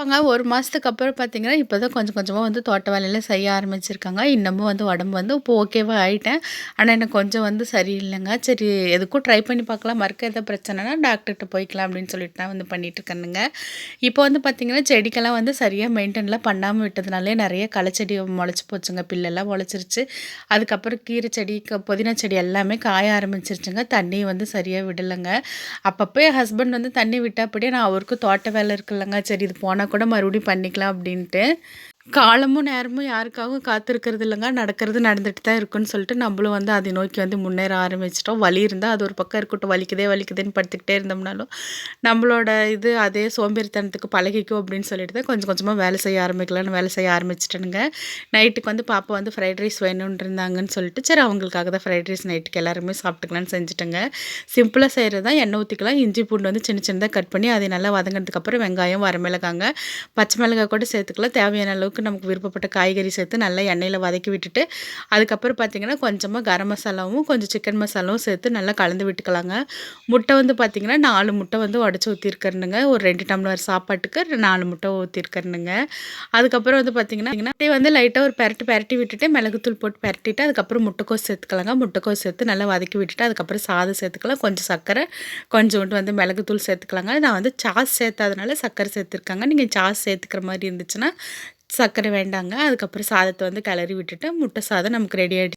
அவங்க 1 மாசத்துக்கு அப்புறம் பார்த்தீங்கன்னா, இப்ப தான் கொஞ்சம் கொஞ்சமா வந்து தோட்ட வேலையெல்லாம் செய்ய ஆரம்பிச்சிருக்காங்க. இன்னமும் வந்து உடம்பு வந்து இப்போ ஓகேவா ஆயிட்டேன். ஆனா, எனக்கு கொஞ்சம் வந்து சரியில்லங்க. சரி எதுக்கும் ட்ரை பண்ணி பார்க்கலாம். மறுக்க எதாவது பிரச்சனைனா டாக்டர்ட்ட போய்க்கலாம் அப்படின்னு சொல்லிட்டு தான் வந்து பண்ணிட்டுருக்கேனுங்க. இப்போ வந்து பார்த்தீங்கன்னா, செடிக்கெல்லாம் வந்து சரியா மெயின்டென்லாம் பண்ணாம விட்டதுனாலே நெறைய களச்செடி மொளச்சு போச்சுங்க. பில்லெல்லாம் மொளச்சிருச்சு. அதுக்கப்புறம் கீரை செடி, புதினா செடி எல்லாமே காய ஆரம்பிச்சிருச்சுங்க. தண்ணி வந்து சரியா விடலங்க. அப்பப்போ என் ஹஸ்பண்ட் வந்து தண்ணி விட்டாப்படியே நான் அவருக்கும் தோட்ட வேலை இருக்குல்லங்க. சரி இது போனா கூட மறுபடியும் பண்ணிக்கலாம் அப்படின்ட்டு. காலமும் நேரமும் யாருக்காகவும் காத்திருக்கிறது இல்லங்க. நடக்கிறது நடந்துட்டு தான் இருக்குன்னு சொல்லிட்டு நம்மளும் வந்து அதை நோக்கி வந்து முன்னேற ஆரம்பிச்சுட்டோம். வலி இருந்தா அது ஒரு பக்கம் இருக்கட்டும். வலிக்குதே வலிக்குதுன்னு படுத்துக்கிட்டே இருந்தோம்னாலும், நம்மளோட இது அதே சோம்பேறித்தனத்துக்கு பழகிக்கும் அப்படின்னு சொல்லிட்டு தான் கொஞ்சம் கொஞ்சமா வேலை செய்ய ஆரம்பிக்கலான்னு வேலை செய்ய ஆரம்பிச்சுட்டேனுங்க. நைட்டுக்கு வந்து பாப்பா வந்து ஃப்ரைட் ரைஸ் வேணும்னு இருந்தாங்கன்னு சொல்லிட்டு, சரி அவங்களுக்காக தான் ஃப்ரைட் ரைஸ் நைட்டுக்கு எல்லாருமே சாப்பிட்டுக்கலான்னு செஞ்சுட்டேங்க. சிம்பிளா செய்றது தான். எண்ணெய் ஊத்திக்கலாம். இஞ்சி பூண்டு வந்து சின்ன சின்னதா கட் பண்ணி அதை நல்லா வதங்கினதுக்கப்புறம் வெங்காயம், வரமிளகாங்க, பச்சை மிளகாய் கூட சேர்த்துக்கலாம். தேவையான அளவுக்கு நமக்கு விருப்பப்பட்ட காய்கறி சேர்த்து நல்லா எண்ணெயில வதக்கி விட்டுட்டு, அதுக்கப்புறம் பார்த்தீங்கன்னா, கொஞ்சமா கரம் மசாலாவும், கொஞ்சம் சிக்கன் மசாலாவும் சேர்த்து நல்லா கலந்து விட்டுக்கலாங்க. முட்டை வந்து பார்த்தீங்கன்னா, 4 முட்டை வந்து உடைச்சு ஊத்தியிருக்கிறேனுங்க. ஒரு 2 டம்ளர் சாப்பாட்டுக்கு 4 முட்டை ஊத்தியிருக்கிறேனுங்க. அதுக்கப்புறம் வந்து பார்த்தீங்கன்னா, அப்படியே வந்து லைட்டா ஒரு பெரட்டு பெரட்டி விட்டுட்டு, மிளகுத்தூள் போட்டு பெரட்டிட்டு, அதுக்கப்புறம் முட்டைக்கோஸ் சேர்த்துக்கலாங்க. முட்டைக்கோஸ் சேர்த்து நல்லா வதக்கி விட்டுட்டு, அதுக்கப்புறம் சாதம் சேர்த்துக்கலாம். கொஞ்சம் சர்க்கரை, கொஞ்சோண்டு வந்து மிளகுத்தூள் சேர்த்துக்கலாங்க. நான் வந்து சாஸ் சேர்த்தாதனால சர்க்கரை சேர்த்துருக்கேங்க. நீங்க சாஸ் சேர்த்துக்கிற மாரி இருந்துச்சுன்னா, சர்க்கரை வேண்டாங்க. அதுக்கப்புறம் சாதத்த வந்து கிளறி விட்டுட்டு, முட்டை சாதம் நமக்கு ரெடி ஆயிடுச்சு.